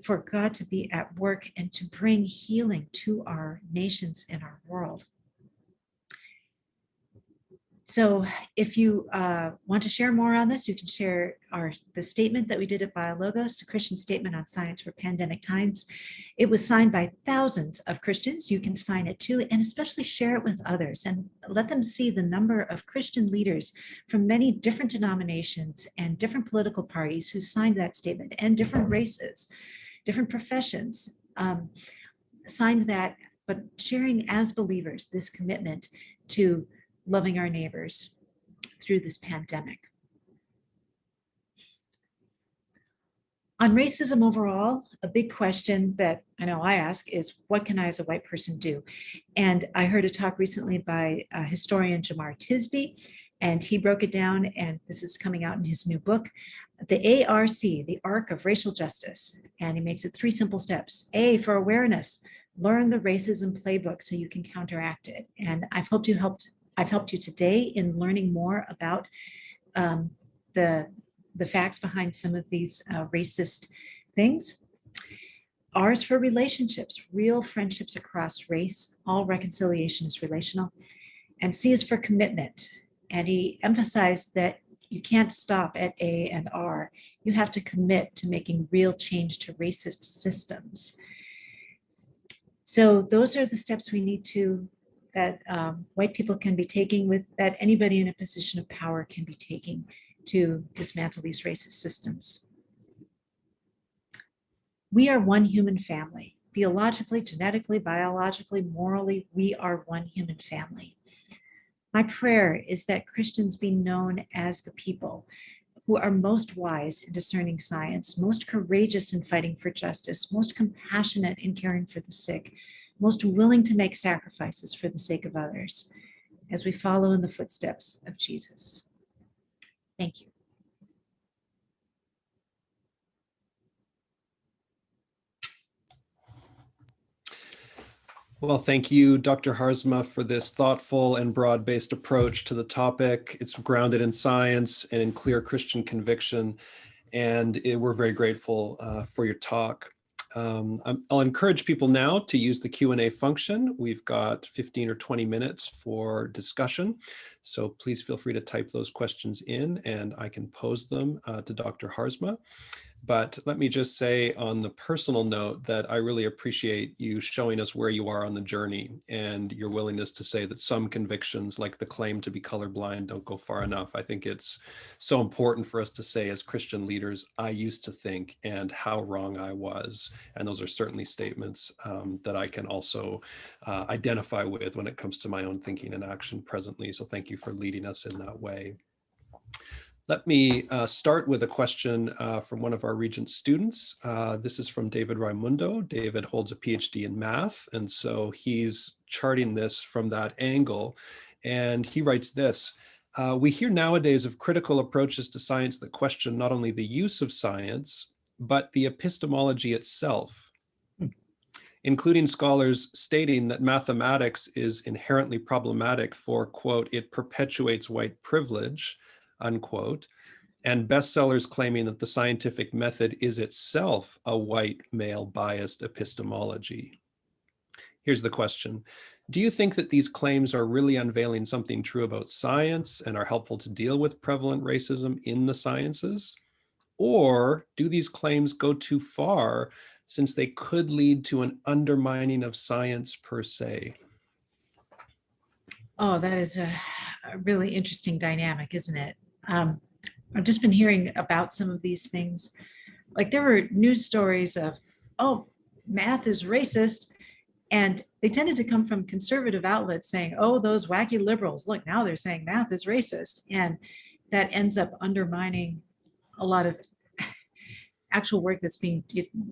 for God to be at work and to bring healing to our nations and our world. So if you want to share more on this, you can share the statement that we did at BioLogos, a Christian statement on science for pandemic times. It was signed by thousands of Christians. You can sign it too, and especially share it with others and let them see the number of Christian leaders from many different denominations and different political parties who signed that statement, and different races, different professions signed that, but sharing as believers this commitment to loving our neighbors through this pandemic. On racism overall, a big question that I know I ask is, what can I as a white person do? And I heard a talk recently by historian Jamar Tisby, and he broke it down, and this is coming out in his new book, the ARC, the Arc of Racial Justice. And he makes it 3 simple steps. A, for awareness, learn the racism playbook so you can counteract it. And I've helped you today in learning more about the facts behind some of these racist things. R is for relationships, real friendships across race. All reconciliation is relational. And C is for commitment. And he emphasized that you can't stop at A and R. You have to commit to making real change to racist systems. So those are the steps we need to, that white people can be taking, that anybody in a position of power can be taking to dismantle these racist systems. We are one human family. Theologically, genetically, biologically, morally, we are one human family. My prayer is that Christians be known as the people who are most wise in discerning science, most courageous in fighting for justice, most compassionate in caring for the sick, most willing to make sacrifices for the sake of others, as we follow in the footsteps of Jesus. Thank you.
Well, thank you, Dr. Harzma, for this thoughtful and broad-based approach to the topic. It's grounded in science and in clear Christian conviction, and we're very grateful for your talk. I'll encourage people now to use the Q&A function. We've got 15 or 20 minutes for discussion, so please feel free to type those questions in and I can pose them to Dr. Harzma. But let me just say on the personal note that I really appreciate you showing us where you are on the journey and your willingness to say that some convictions, like the claim to be colorblind, don't go far enough. I think it's so important for us to say as Christian leaders, I used to think and how wrong I was. And those are certainly statements that I can also identify with when it comes to my own thinking and action presently. So thank you for leading us in that way. Let me start with a question from one of our Regent students. This is from David Raimundo. David holds a PhD in math, and so he's charting this from that angle. And he writes this: we hear nowadays of critical approaches to science that question not only the use of science, but the epistemology itself, including scholars stating that mathematics is inherently problematic for, quote, it perpetuates white privilege, unquote, and bestsellers claiming that the scientific method is itself a white male biased epistemology. Here's the question. Do you think that these claims are really unveiling something true about science and are helpful to deal with prevalent racism in the sciences? Or do these claims go too far since they could lead to an undermining of science per se?
Oh, that is a really interesting dynamic, isn't it? I've just been hearing about some of these things. Like there were news stories of, oh, math is racist. And they tended to come from conservative outlets saying, oh, those wacky liberals, look, now they're saying math is racist. And that ends up undermining a lot of actual work that's being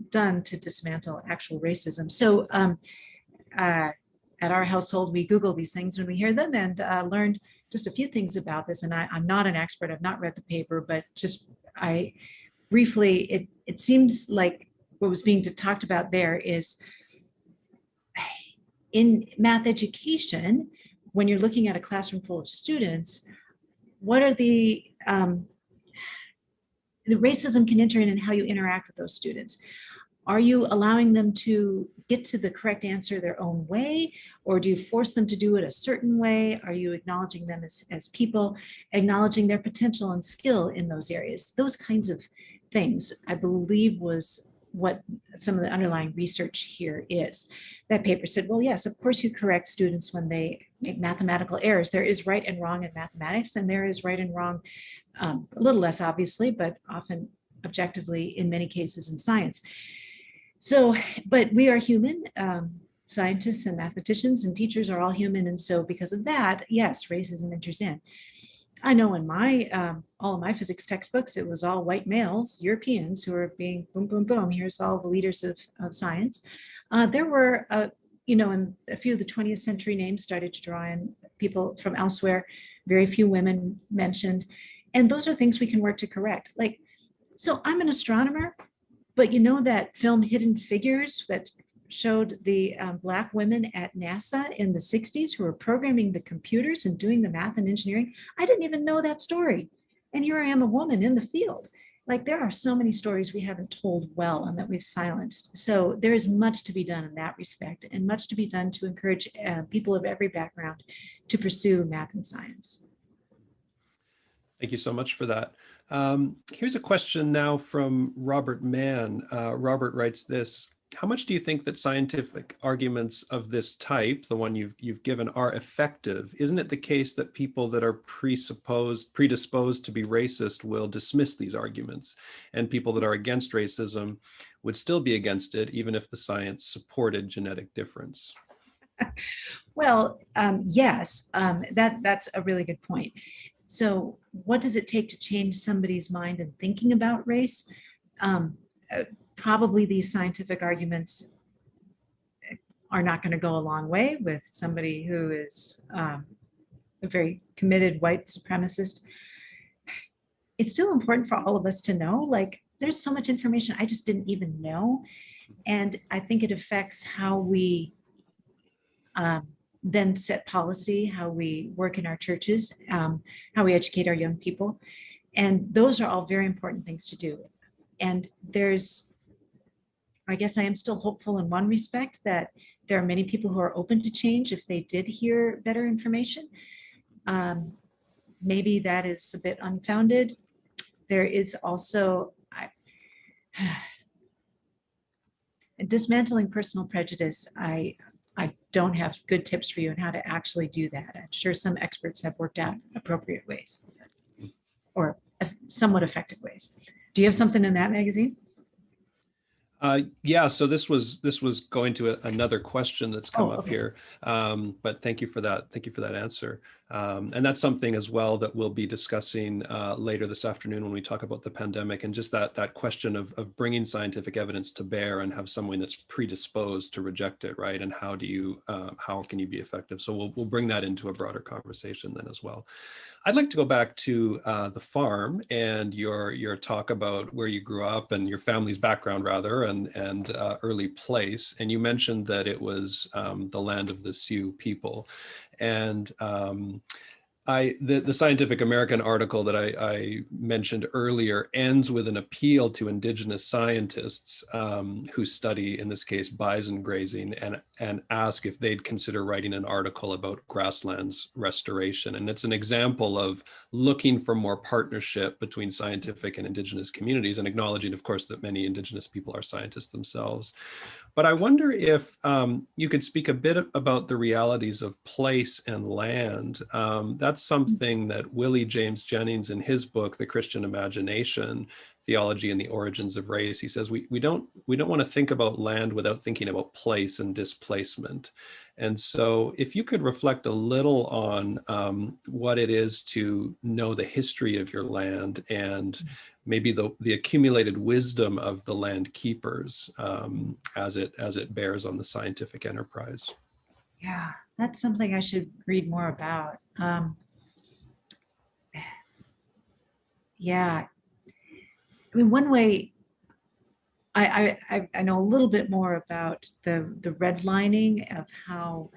done to dismantle actual racism. So at our household, we Google these things when we hear them, and learned just a few things about this. And I'm not an expert, I've not read the paper, but just I briefly, it seems like what was being talked about there is in math education, when you're looking at a classroom full of students, what are the racism can enter in how you interact with those students. Are you allowing them to get to the correct answer their own way, or do you force them to do it a certain way? Are you acknowledging them as people, acknowledging their potential and skill in those areas? Those kinds of things, I believe, was what some of the underlying research here is. That paper said, well, yes, of course you correct students when they make mathematical errors. There is right and wrong in mathematics, and there is right and wrong, a little less obviously, but often objectively in many cases in science. So, but we are human. Scientists and mathematicians and teachers are all human. And so because of that, yes, racism enters in. I know in my, all of my physics textbooks, it was all white males, Europeans, who were being boom, boom, boom. Here's all the leaders of science. There were, and a few of the 20th century names started to draw in people from elsewhere, very few women mentioned. And those are things we can work to correct. Like, so I'm an astronomer, but you know that film Hidden Figures that showed the Black women at NASA in the 60s who were programming the computers and doing the math and engineering? I didn't even know that story. And here I am, a woman in the field. Like there are so many stories we haven't told well and that we've silenced. So there is much to be done in that respect, and much to be done to encourage people of every background to pursue math and science.
Thank you so much for that. Here's a question now from Robert Mann. Robert writes this: how much do you think that scientific arguments of this type, the one you've given, are effective? Isn't it the case that people that are predisposed to be racist will dismiss these arguments, and people that are against racism would still be against it, even if the science supported genetic difference?
Well, yes, that's a really good point. So what does it take to change somebody's mind and thinking about race? Probably these scientific arguments are not going to go a long way with somebody who is a very committed white supremacist. It's still important for all of us to know, like, there's so much information I just didn't even know. And I think it affects how we then set policy, how we work in our churches, how we educate our young people. And those are all very important things to do. And I guess I am still hopeful in one respect that there are many people who are open to change if they did hear better information. Maybe that is a bit unfounded. There is also, Dismantling personal prejudice, I don't have good tips for you on how to actually do that. I'm sure some experts have worked out appropriate ways or somewhat effective ways. Do you have something in that magazine?
Yeah, so this was going to another question that's come up
okay.
here, but thank you for that. Thank you for that answer. And that's something as well that we'll be discussing later this afternoon when we talk about the pandemic, and just that question of bringing scientific evidence to bear and have someone that's predisposed to reject it, right? And how can you be effective? So we'll bring that into a broader conversation then as well. I'd like to go back to the farm and your talk about where you grew up and your family's background, rather, and early place. And you mentioned that it was the land of the Sioux people. And the Scientific American article that I mentioned earlier ends with an appeal to indigenous scientists who study, in this case, bison grazing, and ask if they'd consider writing an article about grasslands restoration. And it's an example of looking for more partnership between scientific and indigenous communities, and acknowledging, of course, that many indigenous people are scientists themselves. But I wonder if you could speak a bit about the realities of place and land. That's something that Willie James Jennings, in his book, The Christian Imagination, Theology and the Origins of Race, he says we don't want to think about land without thinking about place and displacement. And so if you could reflect a little on what it is to know the history of your land and maybe the accumulated wisdom of the land keepers as it bears on the scientific enterprise.
Yeah, that's something I should read more about. Yeah, I mean, one way I know a little bit more about the redlining of how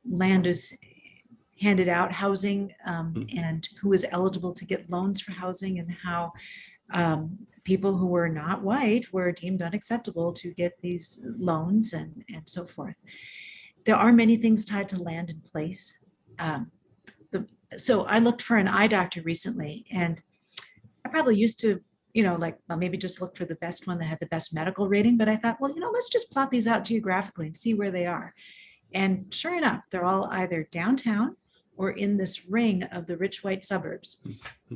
land is handed out housing and who is eligible to get loans for housing, and how people who were not white were deemed unacceptable to get these loans and so forth. There are many things tied to land and place. So I looked for an eye doctor recently, and I probably used to, maybe just look for the best one that had the best medical rating, but I thought, well, let's just plot these out geographically and see where they are. And sure enough, they're all either downtown or in this ring of the rich white suburbs.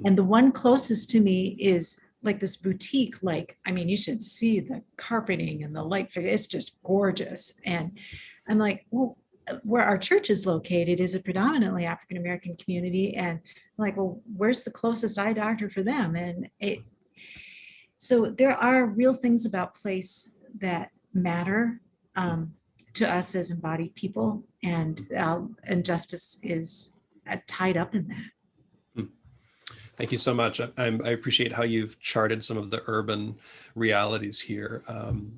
And the one closest to me is like this boutique, you should see the carpeting and the light figure. It's just gorgeous. And I'm like, well, where our church is located is a predominantly African-American community. And I'm like, well, where's the closest eye doctor for them? And so there are real things about place that matter to us as embodied people, and justice is tied up in that.
Thank you so much. I appreciate how you've charted some of the urban realities here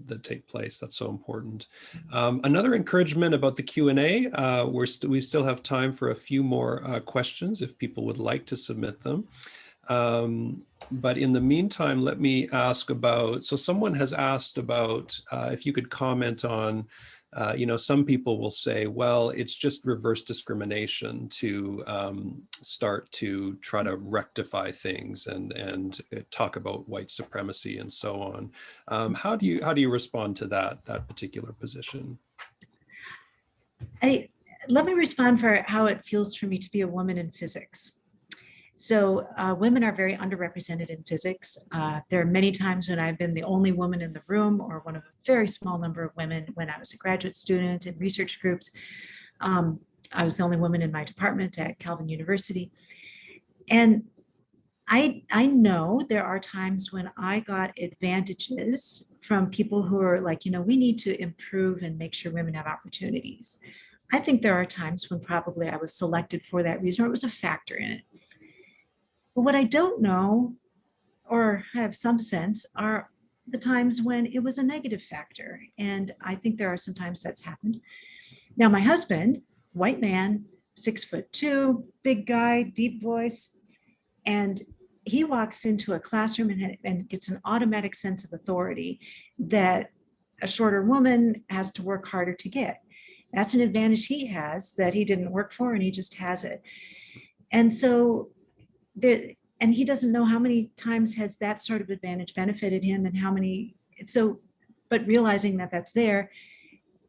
that take place. That's so important. Another encouragement about the Q&A, we still have time for a few more questions if people would like to submit them. But in the meantime, let me ask about, so someone has asked about if you could comment on, some people will say, well, it's just reverse discrimination to start to try to rectify things and talk about white supremacy and so on. How do you respond to that particular position?
Let me respond for how it feels for me to be a woman in physics. So women are very underrepresented in physics. There are many times when I've been the only woman in the room, or one of a very small number of women when I was a graduate student in research groups. I was the only woman in my department at Calvin University. And I know there are times when I got advantages from people who are like, we need to improve and make sure women have opportunities. I think there are times when probably I was selected for that reason, or it was a factor in it. But what I don't know, or have some sense, are the times when it was a negative factor. And I think there are some times that's happened. Now, my husband, white man, 6'2", big guy, deep voice, and he walks into a classroom and gets an automatic sense of authority that a shorter woman has to work harder to get. That's an advantage he has that he didn't work for, and he just has it. And so and he doesn't know how many times has that sort of advantage benefited him, and how many so, but realizing that that's there,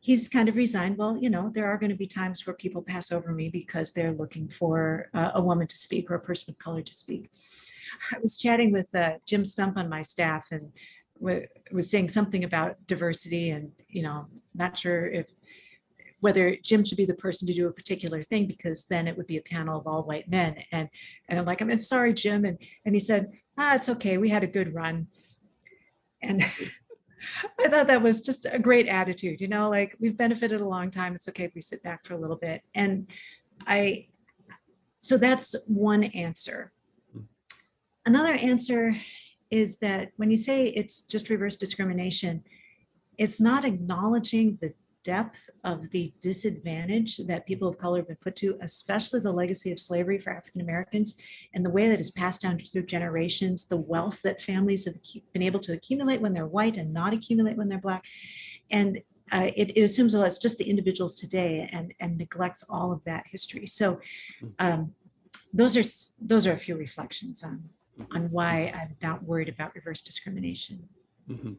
he's kind of resigned. Well, there are going to be times where people pass over me because they're looking for a woman to speak or a person of color to speak. I was chatting with Jim Stump on my staff, and was saying something about diversity, and not sure whether Jim should be the person to do a particular thing, because then it would be a panel of all white men. And I'm like, I'm sorry, Jim. And he said, it's okay. We had a good run. And I thought that was just a great attitude, like, we've benefited a long time. It's okay if we sit back for a little bit. And so that's one answer. Another answer is that when you say it's just reverse discrimination, it's not acknowledging the depth of the disadvantage that people of color have been put to, especially the legacy of slavery for African Americans, and the way that is passed down through generations, the wealth that families have been able to accumulate when they're white and not accumulate when they're Black. And it assumes, well, it's just the individuals today, and neglects all of that history. So those are a few reflections on why I'm not worried about reverse discrimination.
Mm-hmm.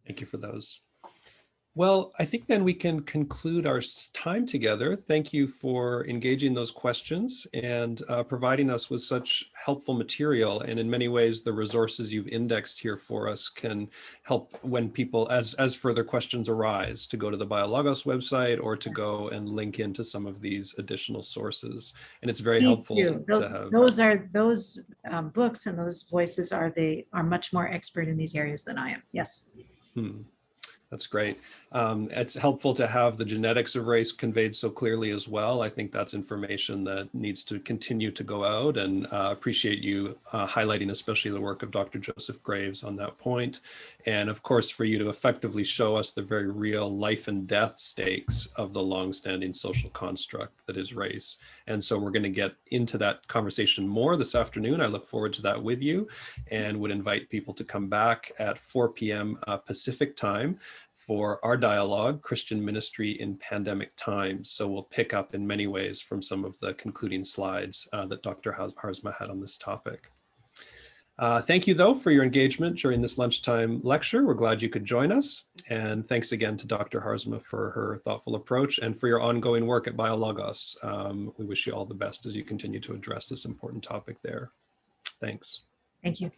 Thank you for those. Well, I think then we can conclude our time together. Thank you for engaging those questions and providing us with such helpful material. And in many ways, the resources you've indexed here for us can help when people, as further questions arise, to go to the BioLogos website or to go and link into some of these additional sources. And it's very helpful to have.
Those books and those voices are much more expert in these areas than I am. Yes.
That's great. It's helpful to have the genetics of race conveyed so clearly as well. I think that's information that needs to continue to go out, and appreciate you highlighting especially the work of Dr. Joseph Graves on that point. And of course, for you to effectively show us the very real life and death stakes of the longstanding social construct that is race. And so we're going to get into that conversation more this afternoon. I look forward to that with you, and would invite people to come back at 4 p.m. Pacific time for our dialogue, Christian Ministry in Pandemic Times. So we'll pick up in many ways from some of the concluding slides that Dr. Harzma had on this topic. Thank you, though, for your engagement during this lunchtime lecture. We're glad you could join us. And thanks again to Dr. Harzma for her thoughtful approach and for your ongoing work at BioLogos. We wish you all the best as you continue to address this important topic there. Thanks.
Thank you.